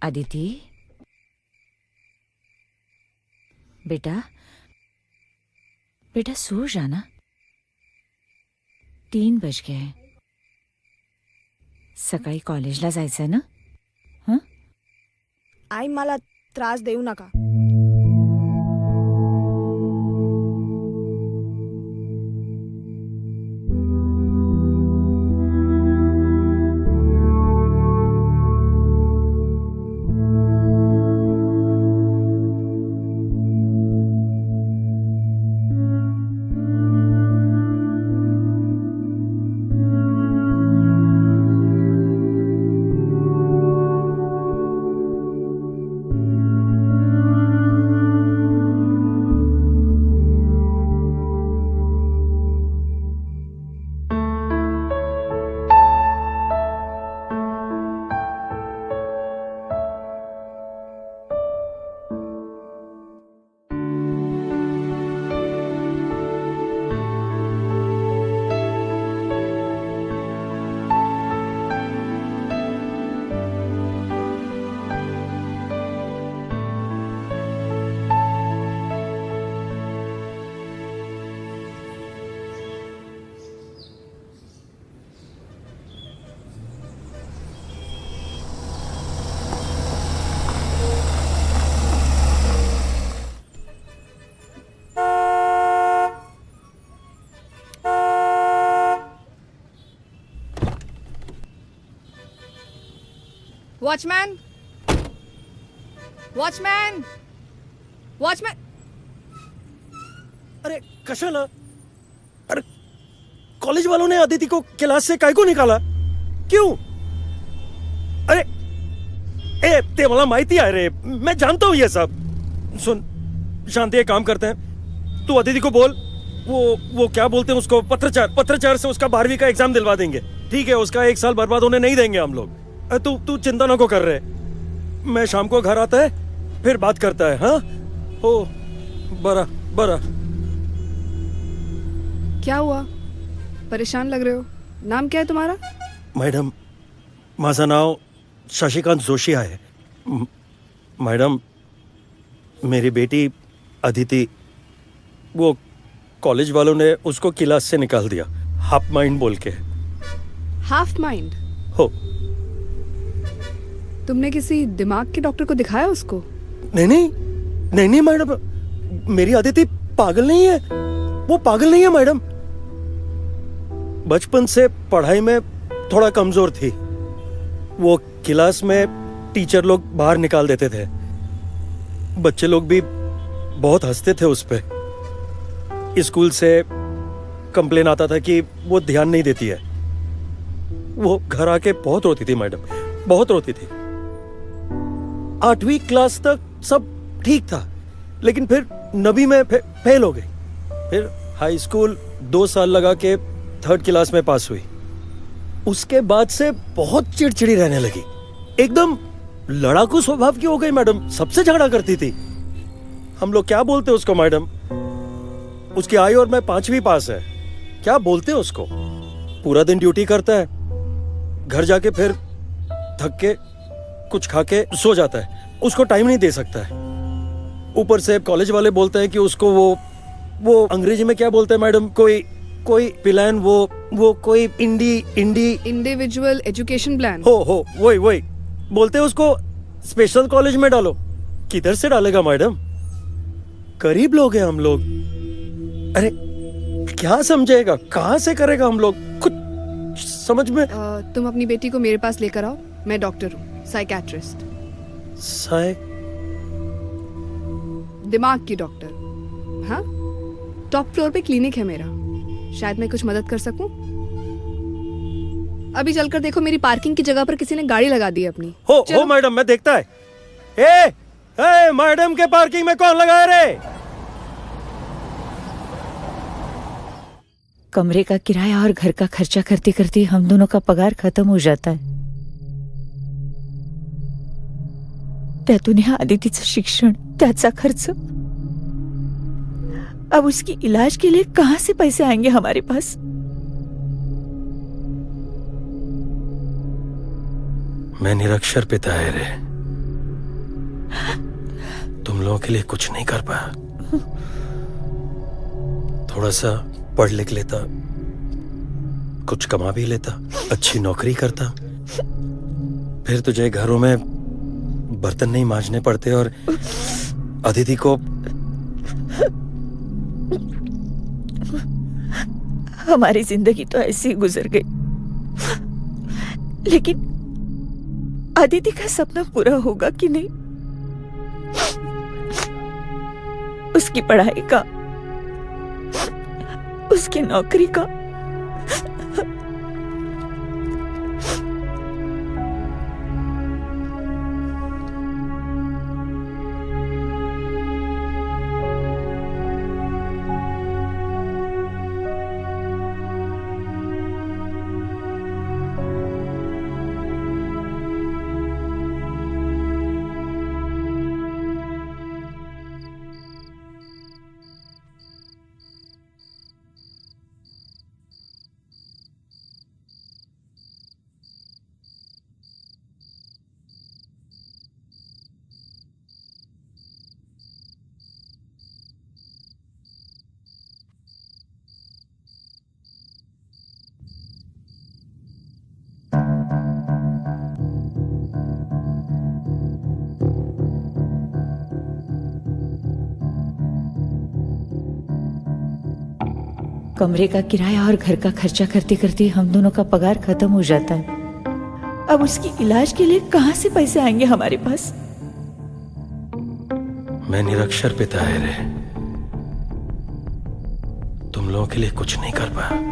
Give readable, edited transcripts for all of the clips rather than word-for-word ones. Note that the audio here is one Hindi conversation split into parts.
अदिति, बेटा बेटा सो जाना, 3 बज गए. सकाळी कॉलेजला जायचंय ना. हं? आई मला त्रास देऊ नका. Watchman, watchman, watchman. अरे कशाला? अरे कॉलेज वालों ने अदिति को क्लास से काय को निकाला? क्यों? अरे ए ते मला माहिती आहे रे, मैं जानता हूँ ये सब. सुन शांति, एक काम करते हैं, तू अदिति को बोल, वो क्या बोलते हैं उसको, पत्रचार से उसका 12वीं का एग्जाम दिलवा देंगे. ठीक है, उसका 1 साल बर्बाद होने नहीं देंगे हम लोग. तू चिंता ना को कर रहे. मैं शाम को घर आता है, फिर बात करता है. हाँ, ओ बरा बरा. क्या हुआ? परेशान लग रहे हो. नाम क्या है तुम्हारा? मॅडम, माझं नाव शशिकांत जोशी आहे. मैडम, मेरी बेटी अदिति, वो कॉलेज वालों ने उसको क्लास से निकाल दिया, हाफ माइंड बोल के. Half mind? हो. तुमने किसी दिमाग के डॉक्टर को दिखाया उसको? नहीं मैडम, मेरी अदिति पागल नहीं है. वो पागल नहीं है मैडम. बचपन से पढ़ाई में थोड़ा कमजोर थी. वो क्लास में टीचर लोग बाहर निकाल देते थे. बच्चे लोग भी बहुत हंसते थे उस पे. स्कूल से कंप्लेन आता था कि वो ध्यान नहीं देती है. वो घर आके बहुत रोती थी मैडम, बहुत रोती थी. 8वीं क्लास तक सब ठीक था, लेकिन फिर 9वीं में फेल हो गई. फिर हाई स्कूल 2 साल लगा के 3rd क्लास में पास हुई. उसके बाद से बहुत चिड़चिड़ी रहने लगी. एकदम लड़ाकू स्वभाव की हो गई मैडम. सबसे झगड़ा करती थी. हम लोग क्या बोलते उसको मैडम? उसकी आई और मैं 5वीं पास है. क्या बोलते उसको? पूरा दिन ड्यूटी करता है, घर जाके फिर थक के कुछ खा के सो जाता है. उसको टाइम नहीं दे सकता है. ऊपर से कॉलेज वाले बोलते हैं कि उसको वो अंग्रेजी में क्या बोलते हैं मैडम, कोई प्लान, वो कोई इंडिविजुअल एजुकेशन प्लान. हो वही बोलते हैं उसको. स्पेशल कॉलेज में डालो. किधर से डालेगा मैडम? गरीब लोग हैं हम लोग. अरे क्या समझेगा, कहाँ से करेगा हम लोग? कुछ समझ में. तुम अपनी बेटी को मेरे पास लेकर आओ. मैं डॉक्टर हूँ, साइकेट्रिस्ट. दिमाग की डॉक्टर. हाँ, टॉप फ्लोर पे क्लिनिक है मेरा. शायद मैं कुछ मदद कर सकूं. अभी चलकर देखो, मेरी पार्किंग की जगह पर किसी ने गाड़ी लगा दी है अपनी. हो मैडम, मैं देखता है. ए मैडम के पार्किंग में कौन लगाया रे? कमरे का किराया और घर का खर्चा करते करते हम दोनों का पगार खत्म हो जाता आहे. त्यातून ह्या अदितीचं शिक्षण, त्याचा खर्च. अब उसकी इलाज के लिए कहां से पैसे आएंगे हमारे पास? मैं निरक्षर पिता है रे. तुम लोगों के लिए कुछ नहीं कर पाया। थोड़ा सा पढ़ लिख लेता, कुछ कमा भी लेता, अच्छी नौकरी करता, फिर तुझे घरों में बर्तन नहीं मांजने पड़ते और अदिति को हमारी जिंदगी तो ऐसी ही गुजर गई, लेकिन अदिति का सपना पूरा होगा कि नहीं? उसकी पढ़ाई का, उसकी नौकरी का। कमरे का किराया और घर का खर्चा करते करते हम दोनों का पगार खत्म हो जाता है। अब उसकी इलाज के लिए कहां से पैसे आएंगे हमारे पास? मैं निरक्षर पिता है रे, तुम लोगों के लिए कुछ नहीं कर पाया।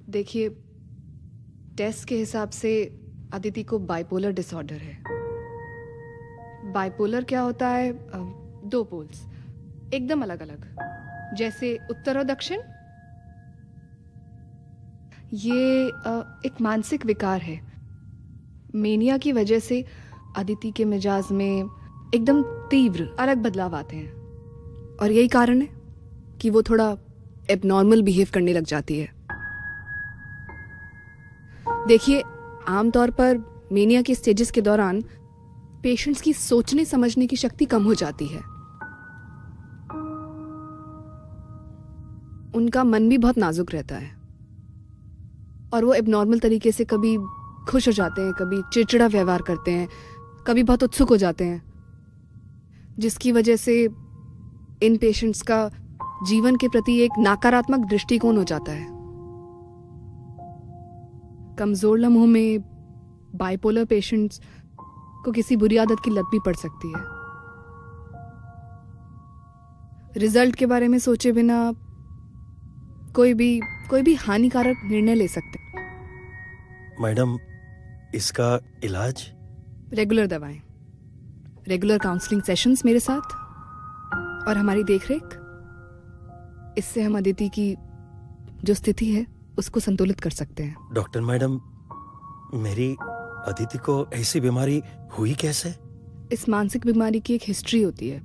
देखिए, टेस्ट के हिसाब से अदिति को बाइपोलर डिसऑर्डर है। बाइपोलर क्या होता है? दो पोल्स एकदम अलग अलग, जैसे उत्तर और दक्षिण। ये एक मानसिक विकार है। मेनिया की वजह से अदिति के मिजाज में एकदम तीव्र अलग बदलाव आते हैं, और यही कारण है कि वो थोड़ा एबनॉर्मल बिहेव करने लग जाती है। देखिए, आमतौर पर मेनिया के स्टेजेस के दौरान पेशेंट्स की सोचने समझने की शक्ति कम हो जाती है। उनका मन भी बहुत नाजुक रहता है और वो एबनॉर्मल तरीके से कभी खुश हो जाते हैं, कभी चिड़चिड़ा व्यवहार करते हैं, कभी बहुत उत्सुक हो जाते हैं, जिसकी वजह से इन पेशेंट्स का जीवन के प्रति एक नकारात्मक दृष्टिकोण हो जाता है। कमजोर लम्हों में बाइपोलर पेशेंट्स को किसी बुरी आदत की लत भी पड़ सकती है। रिजल्ट के बारे में सोचे बिना कोई भी हानिकारक निर्णय ले सकते। मैडम, इसका इलाज? रेगुलर दवाएं, रेगुलर काउंसलिंग सेशंस मेरे साथ, और हमारी देखरेख, इससे हम अदिति की जो स्थिति है उसको संतुलित कर सकते हैं। डॉक्टर मैडम, मेरी अदिति को ऐसी बीमारी हुई कैसे? इस मानसिक बीमारी की एक हिस्ट्री होती है।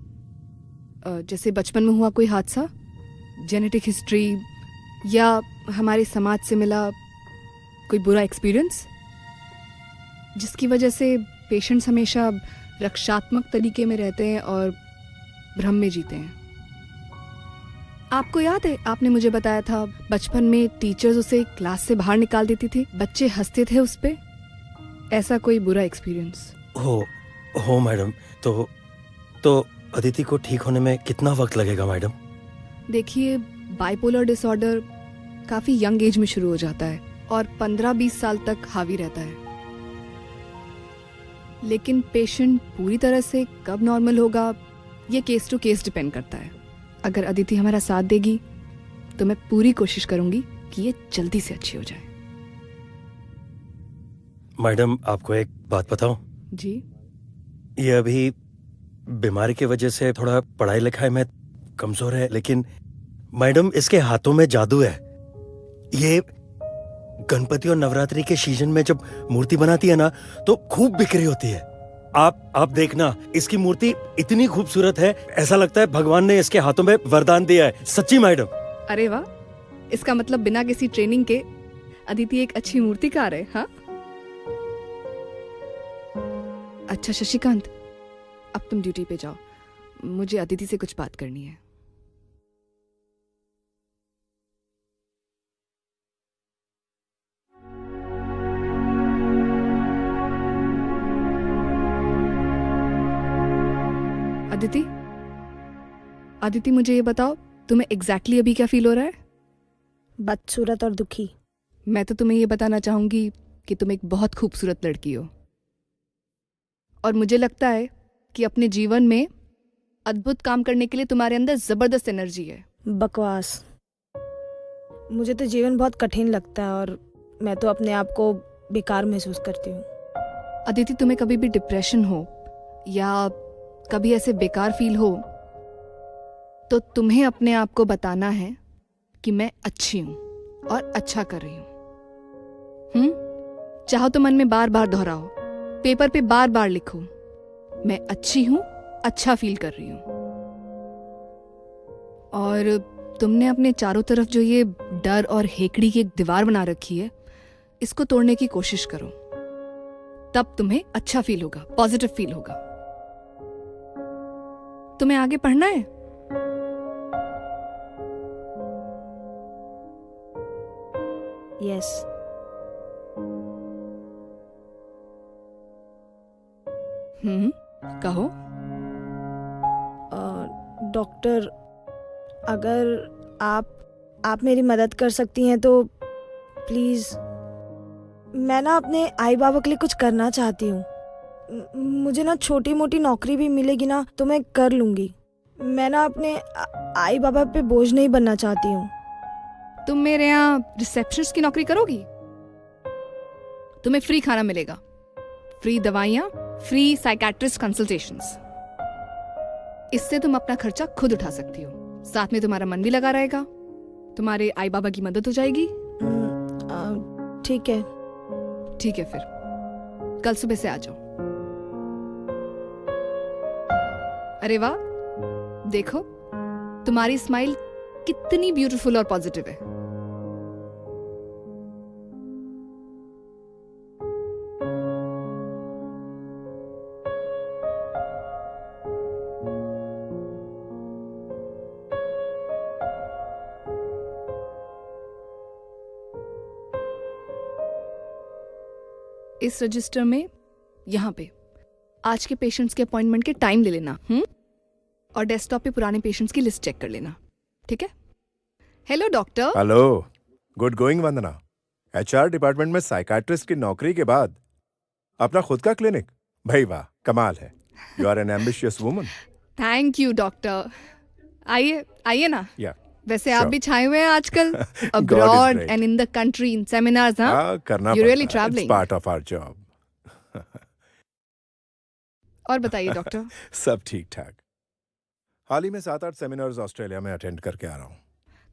जैसे बचपन में हुआ कोई हादसा, जेनेटिक हिस्ट्री, या हमारे समाज से मिला कोई बुरा एक्सपीरियंस, जिसकी वजह से पेशेंट्स हमेशा रक्षात्मक तरीके में रहते हैं और भ्रम में जीते हैं। आपको याद है, आपने मुझे बताया था बचपन में टीचर्स उसे क्लास से बाहर निकाल देती थी, बच्चे हंसते थे उस पे। ऐसा कोई बुरा एक्सपीरियंस? हो मैडम। तो अदिति को ठीक होने में कितना वक्त लगेगा मैडम? देखिए, बाइपोलर डिसऑर्डर काफी यंग एज में शुरू हो जाता है और 15-20 साल तक हावी रहता है। लेकिन पेशेंट पूरी तरह से कब नॉर्मल होगा, ये केस टू केस डिपेंड करता है। अगर अदिति हमारा साथ देगी तो मैं पूरी कोशिश करूंगी कि ये जल्दी से अच्छी हो जाए। मैडम, आपको एक बात बताऊं? जी। ये अभी बीमारी की वजह से थोड़ा पढ़ाई लिखाई में कमजोर है, लेकिन मैडम इसके हाथों में जादू है। ये गणपति और नवरात्रि के सीजन में जब मूर्ति बनाती है ना, तो खूब बिक्री होती है। आप देखना, इसकी मूर्ति इतनी खूबसूरत है, ऐसा लगता है भगवान ने इसके हाथों में वरदान दिया है। सच्ची मैडम। अरे वाह, इसका मतलब बिना किसी ट्रेनिंग के अदिति एक अच्छी मूर्तिकार है। हाँ, अच्छा शशिकांत, अब तुम ड्यूटी पे जाओ, मुझे अदिति से कुछ बात करनी है। अदिति, मुझे ये बताओ, तुम्हें एग्जैक्टली अभी क्या फील हो रहा है? बदसूरत और दुखी। मैं तो तुम्हें ये बताना चाहूंगी कि तुम एक बहुत खूबसूरत लड़की हो, और मुझे लगता है कि अपने जीवन में अद्भुत काम करने के लिए तुम्हारे अंदर जबरदस्त एनर्जी है। बकवास। मुझे तो जीवन बहुत कठिन लगता है और मैं तो अपने आप को बेकार महसूस करती हूँ। अदिति, तुम्हें कभी भी डिप्रेशन हो या कभी ऐसे बेकार फील हो, तो तुम्हें अपने आप को बताना है कि मैं अच्छी हूं और अच्छा कर रही हूं। चाहो तो मन में बार बार दोहराओ, पेपर पे बार बार लिखो, मैं अच्छी हूं, अच्छा फील कर रही हूं। और तुमने अपने चारों तरफ जो ये डर और हेकड़ी की एक दीवार बना रखी है, इसको तोड़ने की कोशिश करो, तब तुम्हें अच्छा फील होगा, पॉजिटिव फील होगा। तुम्हें आगे पढ़ना है? यस। कहो। डॉक्टर, अगर आप मेरी मदद कर सकती हैं तो प्लीज, मैं ना अपने आई बाबा के लिए कुछ करना चाहती हूँ। मुझे ना छोटी मोटी नौकरी भी मिलेगी ना तो मैं कर लूंगी। मैं ना अपने आई बाबा पे बोझ नहीं बनना चाहती हूँ। तुम मेरे यहाँ रिसेप्शनिस्ट की नौकरी करोगी? तुम्हें फ्री खाना मिलेगा, फ्री दवाइयाँ, फ्री साइकेट्रिस्ट कंसल्टेशंस। इससे तुम अपना खर्चा खुद उठा सकती हो, साथ में तुम्हारा मन भी लगा रहेगा, तुम्हारे आई बाबा की मदद हो जाएगी। ठीक है। ठीक है, फिर कल सुबह से आ जाओ। अरे वाह, देखो तुम्हारी स्माइल कितनी ब्यूटीफुल और पॉजिटिव है। इस रजिस्टर में यहाँ पे आज के पेशेंट्स के अपॉइंटमेंट के टाइम ले लेना, और डेस्कटॉप पे पुराने पेशेंट्स की लिस्ट चेक कर लेना, ठीक है? Hello doctor. Hello, good going Vandana. HR department में साइकाट्रिस्ट की नौकरी के बाद अपना खुद का क्लिनिक, भाई वाह, कमाल है। You are an ambitious woman. Thank you doctor. आइए आइए ना। या वैसे आप भी छाए हुए हैं आजकल abroad and in the country in seminars. हाँ, करना यू रियली पड़ता है, travelling. It's part of our job. और बताइए डॉक्टर। सब ठीक ठाक। हाल ही में 7-8 सेमिनार्स ऑस्ट्रेलिया में अटेंड करके आ रहा हूँ।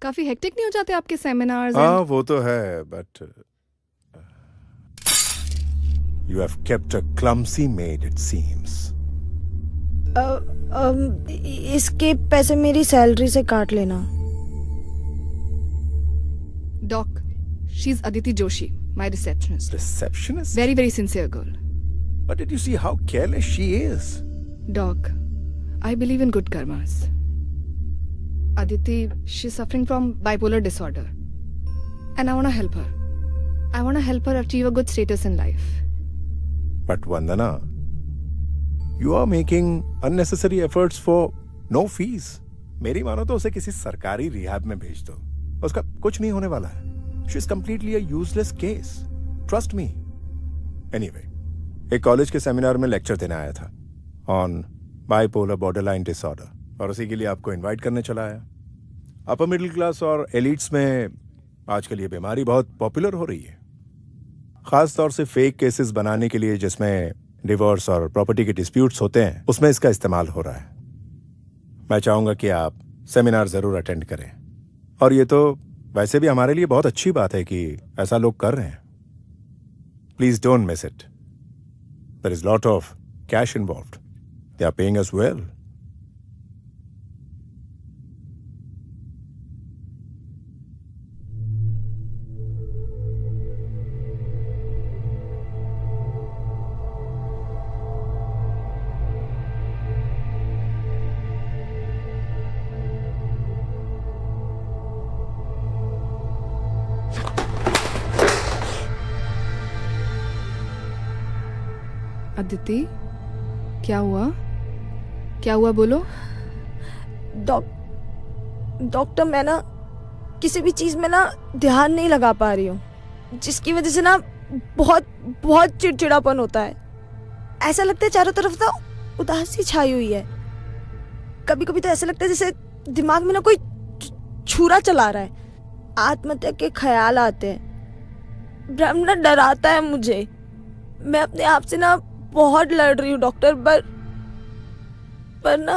काफी हेक्टिक नहीं हो जाते आपके सेमिनार्स? हाँ वो तो है, but you have kept a clumsy made it seems. इसके पैसे मेरी सैलरी से काट लेना। Doc, she's Aditi Joshi, my receptionist. Receptionist? Very, very sincere girl. But did you see how careless she is? Doc, I believe in good karmas. Aditi, she's suffering from bipolar disorder. And I want to help her. I want to help her achieve a good status in life. But Vandana, you are making unnecessary efforts for no fees. मेरी मानो तो उसे किसी सरकारी रिहैब में भेज दो, उसका कुछ नहीं होने वाला है. She is completely a useless case. Trust me. Anyway, एक कॉलेज के सेमिनार में लेक्चर देने आया था ऑन बाइपोलर बॉर्डरलाइन डिसऑर्डर, और उसी के लिए आपको इनवाइट करने चला आया. अपर मिडिल क्लास और एलिट्स में आजकल ये बीमारी बहुत पॉपुलर हो रही है, खास तौर से फेक केसेस बनाने के लिए जिसमें डिवोर्स और प्रॉपर्टी के डिस्प्यूट्स होते हैं, उसमें इसका इस्तेमाल हो रहा है. मैं चाहूंगा कि आप सेमिनार जरूर अटेंड करें, और ये तो वैसे भी हमारे लिए बहुत अच्छी बात है कि ऐसा लोग कर रहे हैं. Please don't miss it. There is lot of cash involved. They are paying us well. Aditi, क्या हुआ? क्या हुआ बोलो? डॉक्टर, मैं ना किसी भी चीज में ना ध्यान नहीं लगा पा रही हूँ, जिसकी वजह से ना बहुत बहुत चिड़चिड़ापन होता है. ऐसा लगता है चारों तरफ ना उदासी छाई हुई है. कभी कभी तो ऐसा लगता है जैसे दिमाग में ना कोई छुरा चला रहा है. आत्महत्या के ख्याल आते हैं. भ्रम ना डराता है मुझे. मैं अपने आप से ना बहुत लड़ रही हूँ डॉक्टर, पर ना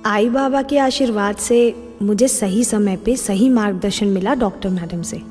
आई बाबा के आशीर्वाद से मुझे सही समय पे सही मार्गदर्शन मिला डॉक्टर मैडम से.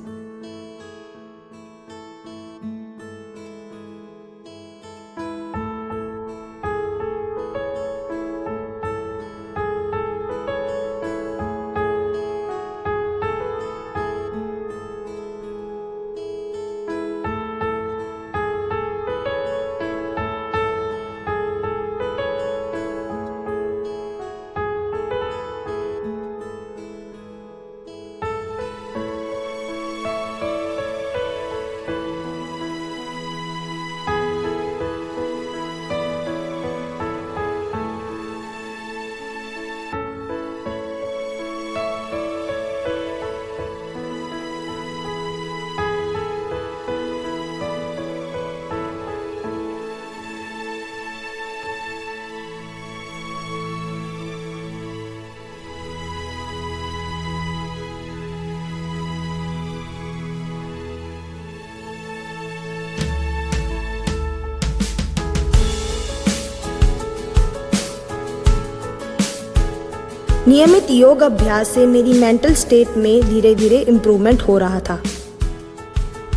नियमित योग अभ्यास से मेरी मेंटल स्टेट में धीरे धीरे इम्प्रूवमेंट हो रहा था.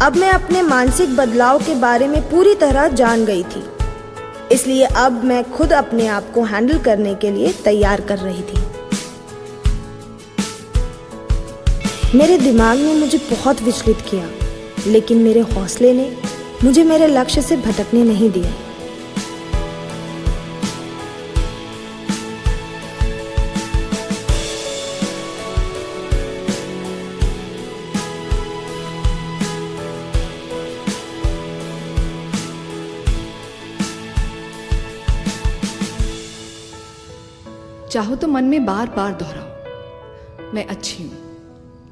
अब मैं अपने मानसिक बदलाव के बारे में पूरी तरह जान गई थी, इसलिए अब मैं खुद अपने आप को हैंडल करने के लिए तैयार कर रही थी. मेरे दिमाग ने मुझे बहुत विचलित किया, लेकिन मेरे हौसले ने मुझे मेरे लक्ष्य से भटकने नहीं दिया. चाहो तो मन में बार बार दोहराओ, मैं अच्छी हूं,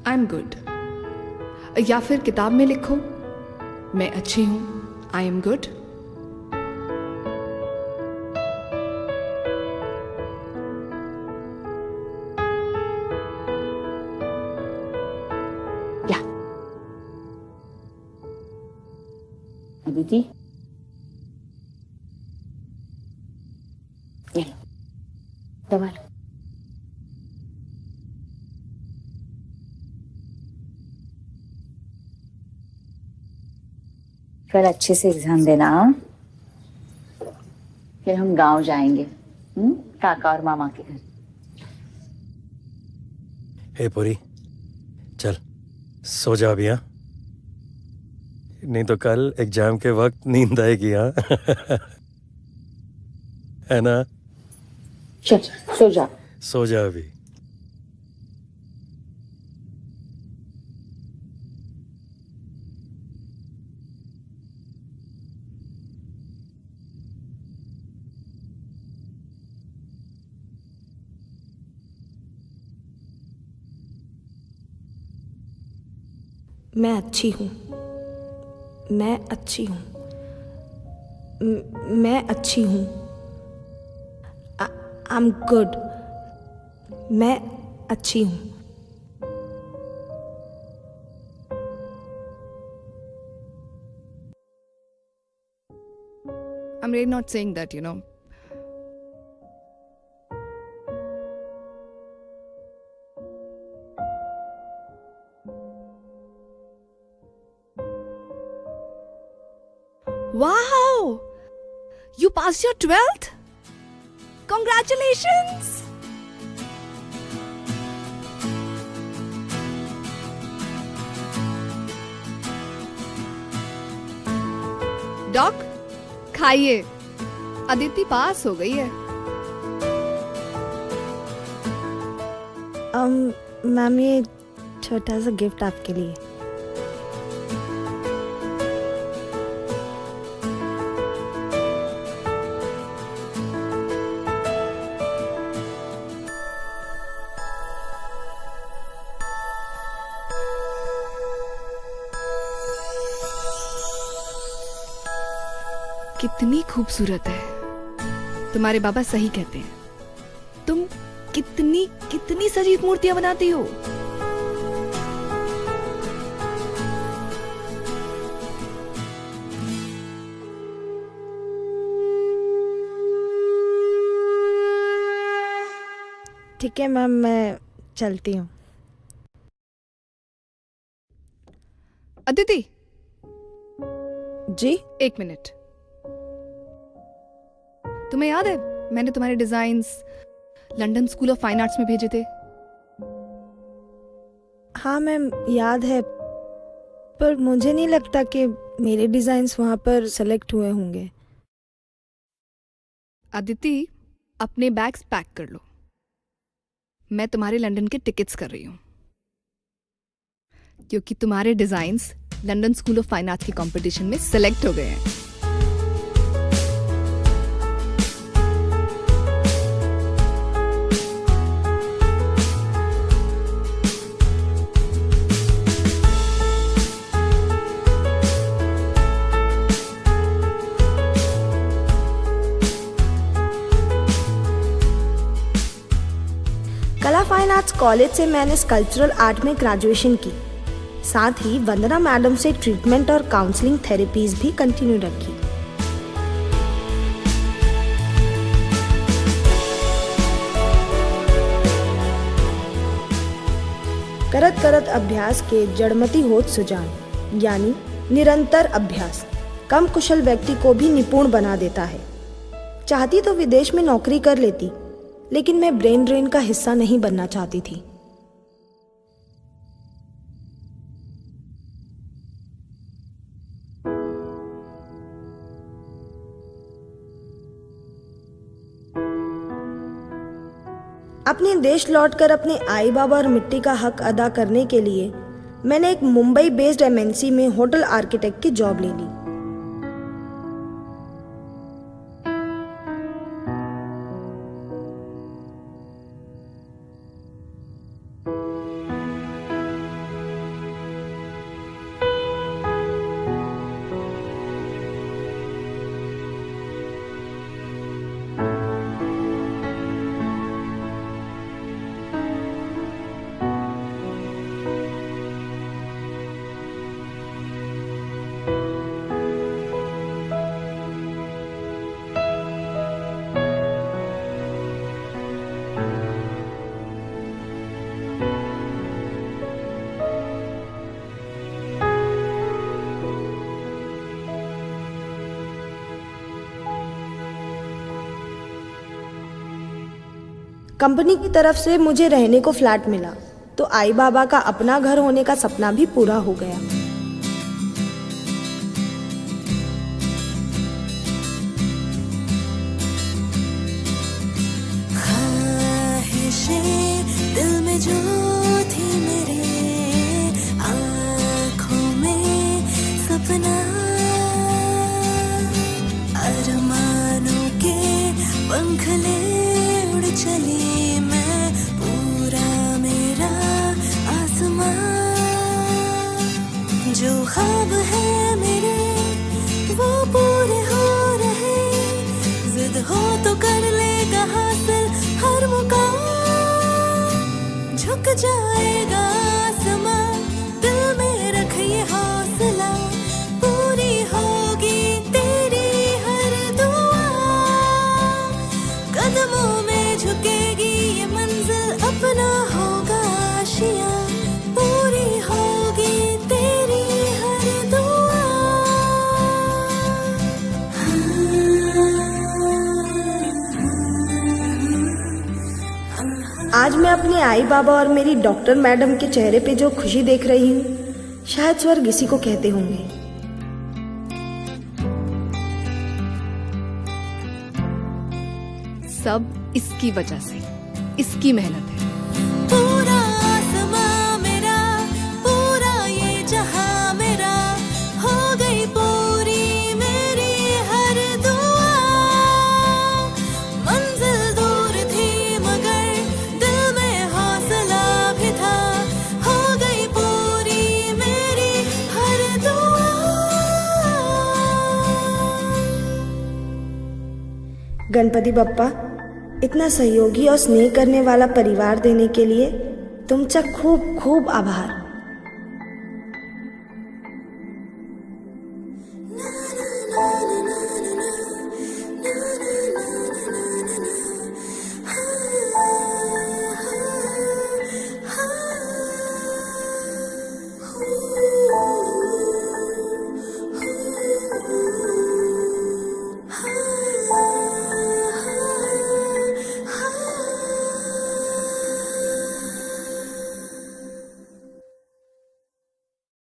आई एम गुड. या फिर किताब में लिखो, मैं अच्छी हूं, आई एम गुड. अदिति, ये लो, दवा लो। कल अच्छे से एग्जाम देना, हाँ? फिर हम गांव जाएंगे, काका और मामा के घर। हे पुरी, चल सो जा अभी, हाँ? नहीं तो कल एग्जाम के वक्त नींद आएगी, हाँ? है ना? चल सो जा। सो जा अभी। मैं अच्छी हूँ, मैं अच्छी हूँ, मैं अच्छी हूँ। आई एम गुड, मैं अच्छी हूँ। I'm really not saying that, you know. Wow! You passed your 12th? Congratulations! Doc, खाइए। अदिति पास हो गई है। मैम, ये छोटा सा गिफ्ट आपके लिए। कितनी खूबसूरत है। तुम्हारे बाबा सही कहते हैं। तुम कितनी कितनी सजीव मूर्तियां बनाती हो। ठीक है मैम, मैं चलती हूँ। अदिति, जी? एक मिनट। तुम्हें याद है मैंने तुम्हारे designs London school of fine arts में भेजे थे? हाँ मैम, याद है, पर मुझे नहीं लगता कि मेरे डिजाइन्स वहाँ पर सेलेक्ट हुए होंगे। अदिति, अपने बैग्स पैक कर लो। मैं तुम्हारे लंदन के टिकट्स कर रही हूँ, क्योंकि तुम्हारे designs London school of fine arts के कंपटीशन में सेलेक्ट हो गए हैं। कला फाइन आर्ट्स कॉलेज से मैंने स्कल्पचरल आर्ट में ग्रेजुएशन की। साथ ही वंदना मैडम से ट्रीटमेंट और काउंसलिंग थेरेपीज भी कंटिन्यू रखी। करत करत अभ्यास के जड़मती होत सुजान, यानी निरंतर अभ्यास कम कुशल व्यक्ति को भी निपुण बना देता है। चाहती तो विदेश में नौकरी कर लेती, लेकिन मैं ब्रेन ड्रेन का हिस्सा नहीं बनना चाहती थी। अपने देश लौटकर अपने आई बाबा और मिट्टी का हक अदा करने के लिए मैंने एक मुंबई बेस्ड एमएनसी में होटल आर्किटेक्ट की जॉब ले ली। कंपनी की तरफ से मुझे रहने को फ्लैट मिला, तो आई बाबा का अपना घर होने का सपना भी पूरा हो गया। दिल में जो थी मेरे, आँखों में सपना, अरमानों के पंख ले उड़ चली मैं, पूरा मेरा आसमां। जो ख्वाब है मेरे वो पूरे हो रहे, जिद हो तो कर लेगा हासिल हर मुकाम। झुक जाएगा आसमां, दिल में रख ये हौसला, पूरी होगी तेरी हर दुआ। कदमों में झुकेगी ये मंजिल, अपना होगा आशिया, पूरी होगी तेरी हर दुआ। आज मैं अपने आई बाबा और मेरी डॉक्टर मैडम के चेहरे पे जो खुशी देख रही हूँ, शायद स्वर्ग इसी को कहते होंगे। सब इसकी वजह से, इसकी मेहनत है। पूरा आसमां मेरा, पूरा ये जहां मेरा, हो गई पूरी मेरी हर दुआ। मंजिल दूर थी मगर दिल में हौसला भी था, हो गई पूरी मेरी हर दुआ। गणपति बप्पा, इतना सहयोगी और स्नेह करने वाला परिवार देने के लिए तुमचा खूब खूब आभार।